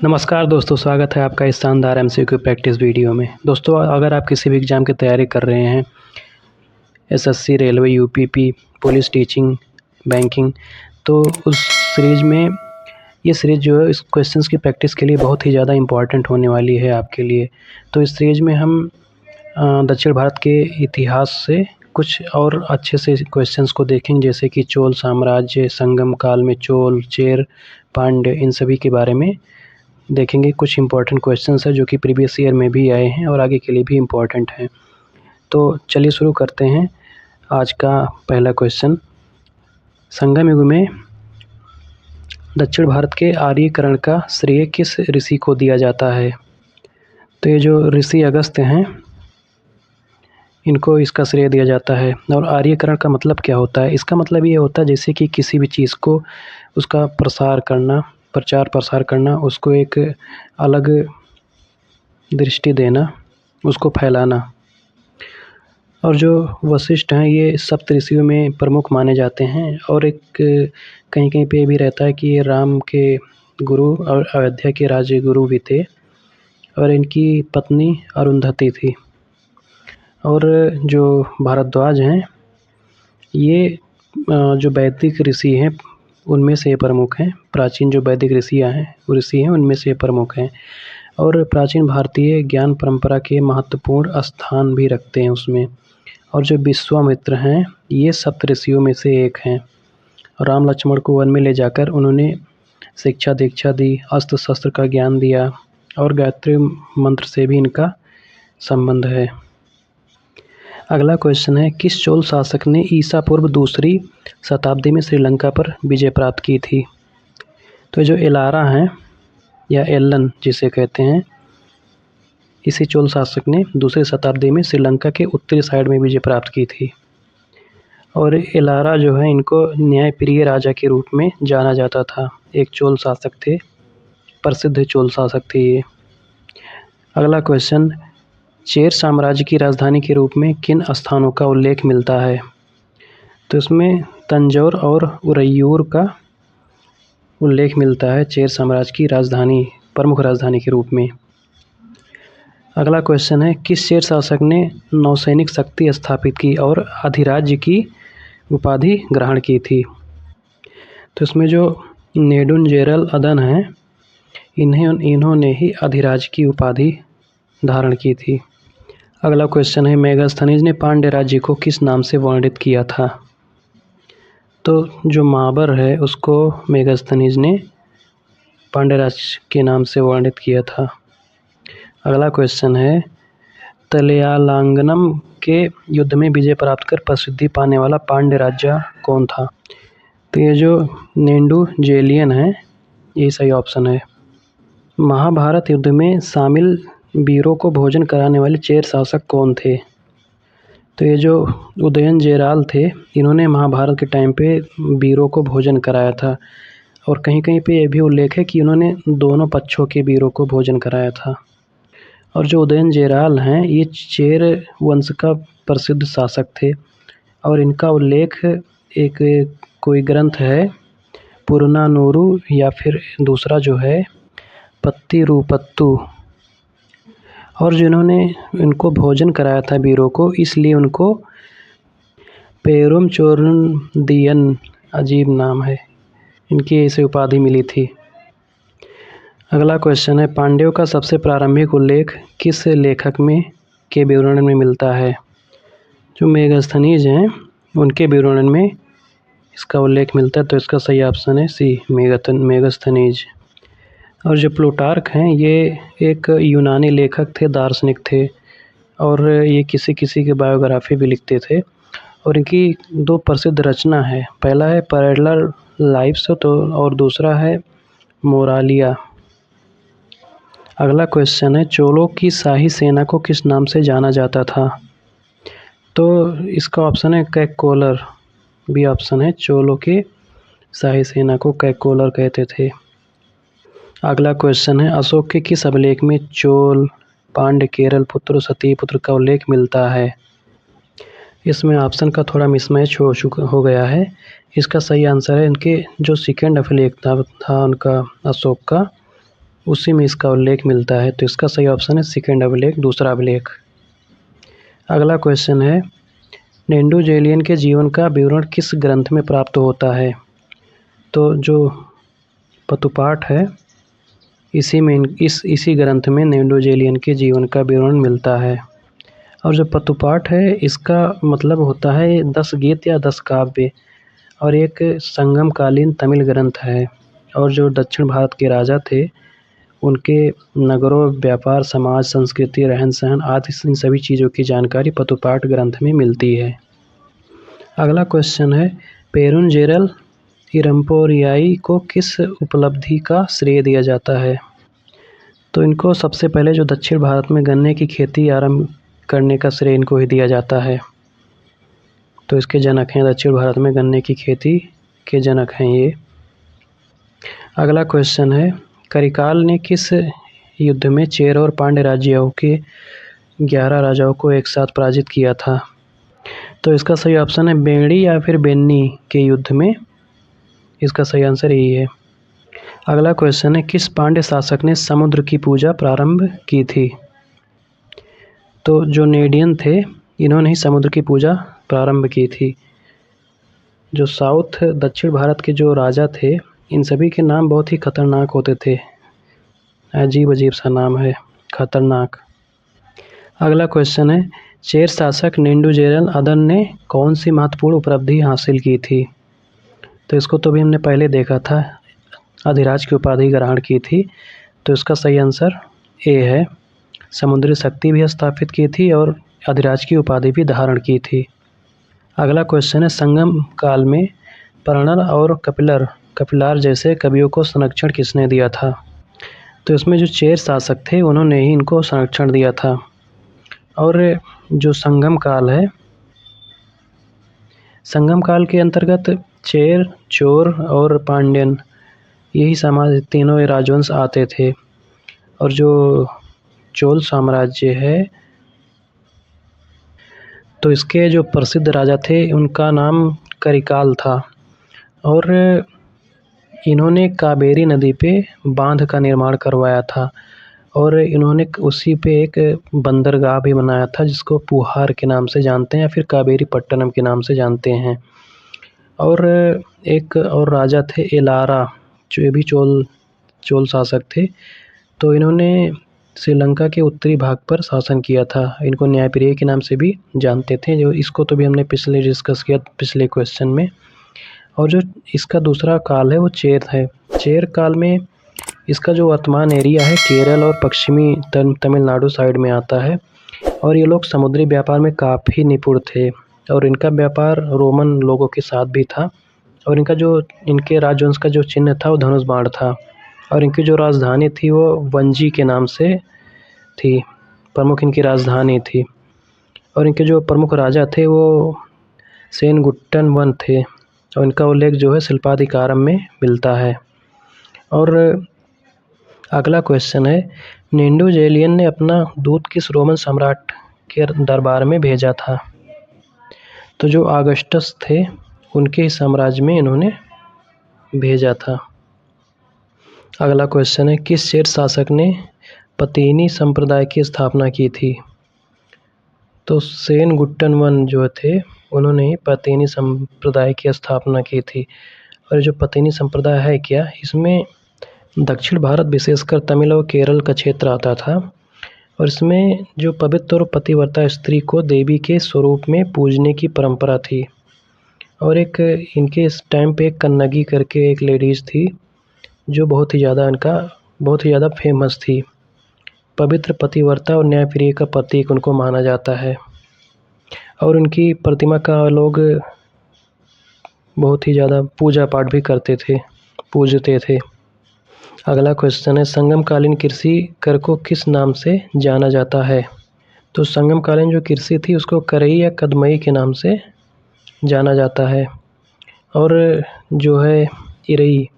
नमस्कार दोस्तों, स्वागत है आपका इस शानदार एमसीक्यू प्रैक्टिस वीडियो में। दोस्तों, अगर आप किसी भी एग्ज़ाम की तैयारी कर रहे हैं, SSC, railway, UPP, police, teaching, banking, तो उस सीरीज़ में ये सीरीज़ जो है इस क्वेश्चंस की प्रैक्टिस के लिए बहुत ही ज़्यादा इम्पॉर्टेंट होने वाली है आपके लिए। तो इस सीरीज़ में हम दक्षिण भारत के इतिहास से कुछ और अच्छे से क्वेश्चंस को देखेंगे, जैसे कि चोल साम्राज्य, संगम काल में चोल, चेर, पांड्य, इन सभी के बारे में देखेंगे। कुछ इंपॉर्टेंट क्वेश्चंस हैं जो कि प्रीवियस ईयर में भी आए हैं और आगे के लिए भी इम्पॉर्टेंट हैं। तो चलिए शुरू करते हैं। आज का पहला क्वेश्चन, संगम युग में दक्षिण भारत के आर्यीकरण का श्रेय किस ऋषि को दिया जाता है? तो ये जो ऋषि अगस्त्य हैं, इनको इसका श्रेय दिया जाता है। और आर्यीकरण का मतलब क्या होता है? इसका मतलब ये होता है जैसे कि किसी भी चीज़ को उसका प्रचार प्रसार करना, उसको एक अलग दृष्टि देना, उसको फैलाना। और जो वशिष्ठ हैं, ये सप्त ऋषियों में प्रमुख माने जाते हैं। और एक कहीं कहीं पे भी रहता है कि ये राम के गुरु और अयोध्या के राजगुरु भी थे, और इनकी पत्नी अरुंधति थी। और जो भारद्वाज हैं, ये जो वैदिक ऋषि हैं उनमें से प्रमुख हैं। प्राचीन जो वैदिक ऋषि हैं उनमें से प्रमुख हैं, और प्राचीन भारतीय ज्ञान परंपरा के महत्वपूर्ण स्थान भी रखते हैं उसमें। और जो विश्वामित्र हैं, ये सप्त ऋषियों में से एक हैं। राम लक्ष्मण को वन में ले जाकर उन्होंने शिक्षा दीक्षा दी, अस्त्र शस्त्र का ज्ञान दिया, और गायत्री मंत्र से भी इनका संबंध है। अगला क्वेश्चन है, किस चोल शासक ने ईसा पूर्व 2री शताब्दी में श्रीलंका पर विजय प्राप्त की थी? तो जो एलारा हैं या एल्लन जिसे कहते हैं, इसी चोल शासक ने 2री शताब्दी में श्रीलंका के उत्तरी साइड में विजय प्राप्त की थी। और एलारा जो है, इनको न्यायप्रिय राजा के रूप में जाना जाता था। एक चोल शासक थे, प्रसिद्ध चोल शासक थे ये। अगला क्वेश्चन, चेर साम्राज्य की राजधानी के रूप में किन स्थानों का उल्लेख मिलता है? तो इसमें तंजौर और उरैयूर का उल्लेख मिलता है चेर साम्राज्य की प्रमुख राजधानी के रूप में। अगला क्वेश्चन है, किस चेर शासक ने नौसैनिक शक्ति स्थापित की और अधिराज्य की उपाधि ग्रहण की थी? तो इसमें जो नेडुंजेरल अदन हैं, इन्होंने ही अधिराज्य की उपाधि धारण की थी। अगला क्वेश्चन है, मेगास्थनीज ने पांड्य राज्य को किस नाम से वर्णित किया था? तो जो महाबर है उसको मेगास्थनीज ने पांड्य राज्य के नाम से वर्णित किया था। अगला क्वेश्चन है, तलयालांगनम के युद्ध में विजय प्राप्त कर प्रसिद्धि पाने वाला पांड्य राजा कौन था? तो ये जो नेडुंजेलियन है, ये सही ऑप्शन है। महाभारत युद्ध में शामिल वीरों को भोजन कराने वाले चेर शासक कौन थे? तो ये जो उदयनजेराल थे, इन्होंने महाभारत के टाइम पे वीरों को भोजन कराया था। और कहीं कहीं पे ये भी उल्लेख है कि उन्होंने दोनों पक्षों के वीरों को भोजन कराया था। और जो उदयनजेराल हैं, ये चेर वंश का प्रसिद्ध शासक थे, और इनका उल्लेख एक कोई ग्रंथ है पुरनानूरू, या फिर दूसरा जो है पत्तिरुपत्तु। और जिन्होंने इनको भोजन कराया था वीरों को, इसलिए उनको पेरुम चोरनदियन, अजीब नाम है, इनकी ऐसे उपाधि मिली थी। अगला क्वेश्चन है, पांड्यों का सबसे प्रारंभिक उल्लेख किस लेखक के विवरण में मिलता है? जो मेगास्थनीज हैं, उनके विवरण में इसका उल्लेख मिलता है। तो इसका सही ऑप्शन है सी, मेगास्थनीज। और जो प्लूटार्क हैं, ये एक यूनानी लेखक थे, दार्शनिक थे, और ये किसी किसी की बायोग्राफी भी लिखते थे। और इनकी 2 प्रसिद्ध रचना है, पहला है पैरेलल लाइव्स, और दूसरा है मोरालिया। अगला क्वेश्चन है, चोलों की शाही सेना को किस नाम से जाना जाता था? तो इसका ऑप्शन है कैकोलर, बी ऑप्शन है। चोलों की शाही सेना को कैकोलर कहते थे। अगला क्वेश्चन है, अशोक के किस अभिलेख में चोल, पांड्य, केरल पुत्र, सतीपुत्र का उल्लेख मिलता है? इसमें ऑप्शन का थोड़ा मिसमैच हो गया है। इसका सही आंसर है, इनके जो सेकेंड अभिलेख था उनका, अशोक का, उसी में इसका उल्लेख मिलता है। तो इसका सही ऑप्शन है सेकंड अभिलेख, दूसरा अभिलेख। अगला क्वेश्चन है, नेंडू-जेलियन के जीवन का विवरण किस ग्रंथ में प्राप्त होता है? तो जो पतुपाठ है इसी ग्रंथ में नेंडू-जेलियन के जीवन का विवरण मिलता है। और जो पतुपाठ है इसका मतलब होता है 10 गीत या 10 काव्य, और एक संगमकालीन तमिल ग्रंथ है। और जो दक्षिण भारत के राजा थे उनके नगरों, व्यापार, समाज, संस्कृति, रहन सहन आदि इन सभी चीज़ों की जानकारी पतुपाठ ग्रंथ में मिलती है। अगला क्वेश्चन है, पेरुंजेरल इरम्पोरियाई को किस उपलब्धि का श्रेय दिया जाता है? तो इनको सबसे पहले जो दक्षिण भारत में गन्ने की खेती आरंभ करने का श्रेय इनको ही दिया जाता है। तो इसके जनक हैं, दक्षिण भारत में गन्ने की खेती के जनक हैं ये। अगला क्वेश्चन है, करिकाल ने किस युद्ध में चेर और पांड्य राज्यों के 11 राजाओं को एक साथ पराजित किया था? तो इसका सही ऑप्शन है बेड़ी या फिर बेन्नी के युद्ध में। इसका सही आंसर यही है। अगला क्वेश्चन है, किस पांड्य शासक ने समुद्र की पूजा प्रारंभ की थी? तो जो नेडियन थे इन्होंने ही समुद्र की पूजा प्रारंभ की थी। जो साउथ दक्षिण भारत के जो राजा थे इन सभी के नाम बहुत ही खतरनाक होते थे, अजीब अजीब सा नाम है, खतरनाक। अगला क्वेश्चन है, चेर शासक नेंडू-जेरल अदन ने कौन सी महत्वपूर्ण उपलब्धि हासिल की थी? तो इसको तो भी हमने पहले देखा था, अधिराज की उपाधि ग्रहण की थी। तो इसका सही आंसर ए है, समुद्री शक्ति भी स्थापित की थी और अधिराज की उपाधि भी धारण की थी। अगला क्वेश्चन है, संगम काल में पर्णल और कपिलार जैसे कवियों को संरक्षण किसने दिया था? तो इसमें जो चेर शासक थे उन्होंने ही इनको संरक्षण दिया था। और जो संगम काल है, संगम काल के अंतर्गत चेर, चोर और पांड्यन यही समाज तीनों राजवंश आते थे। और जो चोल साम्राज्य है तो इसके जो प्रसिद्ध राजा थे उनका नाम करिकाल था। और इन्होंने कावेरी नदी पे बांध का निर्माण करवाया था और इन्होंने उसी पे एक बंदरगाह भी बनाया था जिसको पुहार के नाम से जानते हैं या फिर कावेरी पट्टनम के नाम से जानते हैं। और एक और राजा थे एलारा, जो ये भी चोल शासक थे। तो इन्होंने श्रीलंका के उत्तरी भाग पर शासन किया था। इनको न्यायप्रिय के नाम से भी जानते थे, जो इसको तो भी हमने पिछले डिस्कस किया पिछले क्वेश्चन में। और जो इसका दूसरा काल है वो चेर है। चेर काल में इसका जो वर्तमान एरिया है केरल और पश्चिमी तमिलनाडु साइड में आता है। और ये लोग समुद्री व्यापार में काफ़ी निपुण थे और इनका व्यापार रोमन लोगों के साथ भी था। और इनके राजवंश का जो चिन्ह था वो धनुष बाण था। और इनकी जो राजधानी थी वो वंजी के नाम से थी, प्रमुख इनकी राजधानी थी। और इनके जो प्रमुख राजा थे वो सेनगुट्टन वन थे और इनका उल्लेख जो है शिल्पाधिकारम में मिलता है। और अगला क्वेश्चन है, नेंडू-जेलियन ने अपना दूत किस रोमन सम्राट के दरबार में भेजा था? तो जो ऑगस्टस थे उनके साम्राज्य में इन्होंने भेजा था। अगला क्वेश्चन है, किस चेर शासक ने पतीनी संप्रदाय की स्थापना की थी? तो सेनगुट्टन वन जो थे उन्होंने ही पतीनी संप्रदाय की स्थापना की थी। और जो पतीनी संप्रदाय है क्या, इसमें दक्षिण भारत विशेषकर तमिल और केरल का क्षेत्र आता था। और इसमें जो पवित्र और पतिव्रता स्त्री को देवी के स्वरूप में पूजने की परंपरा थी। और एक इनके इस टाइम पे एक कन्नगी करके एक लेडीज़ थी जो बहुत ही ज़्यादा फेमस थी। पवित्र, पतिव्रता और न्यायप्रिय का प्रतीक उनको माना जाता है। और उनकी प्रतिमा का लोग बहुत ही ज़्यादा पूजा पाठ भी करते थे, पूजते थे। अगला क्वेश्चन है, संगमकालीन कृषि कर को किस नाम से जाना जाता है? तो संगमकालीन जो कृषि थी उसको करई या कदमई के नाम से जाना जाता है। और जो है इरई,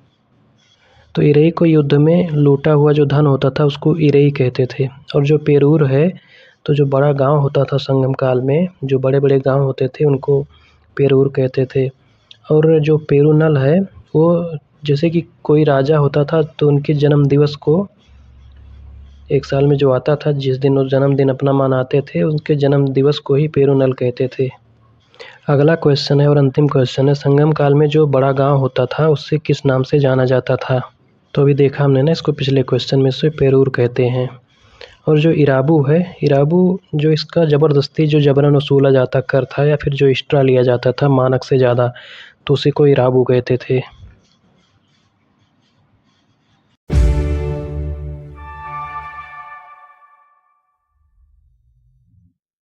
तो इरई को युद्ध में लूटा हुआ जो धन होता था उसको इरई कहते थे। और जो पेरूर है, तो जो बड़ा गांव होता था संगम काल में, जो बड़े बड़े गांव होते थे उनको पेरूर कहते थे। और जो पेरूनल है वो जैसे कि कोई राजा होता था तो उनके जन्म दिवस को एक साल में जो आता था, जिस दिन वो जन्मदिन अपना मनाते थे, उनके जन्म दिवस को ही पेरुनल कहते थे। अगला क्वेश्चन है और अंतिम क्वेश्चन है, संगम काल में जो बड़ा गांव होता था उसे किस नाम से जाना जाता था? तो अभी देखा हमने ना इसको पिछले क्वेश्चन में, इसे पेरूर कहते हैं। और जो इराबू है, इराबू जो इसका ज़बरदस्ती जो जबरन वसूला जाता कर था या फिर जो एक्स्ट्रा लिया जाता था मानक से ज़्यादा, तो उसी को इराबू कहते थे।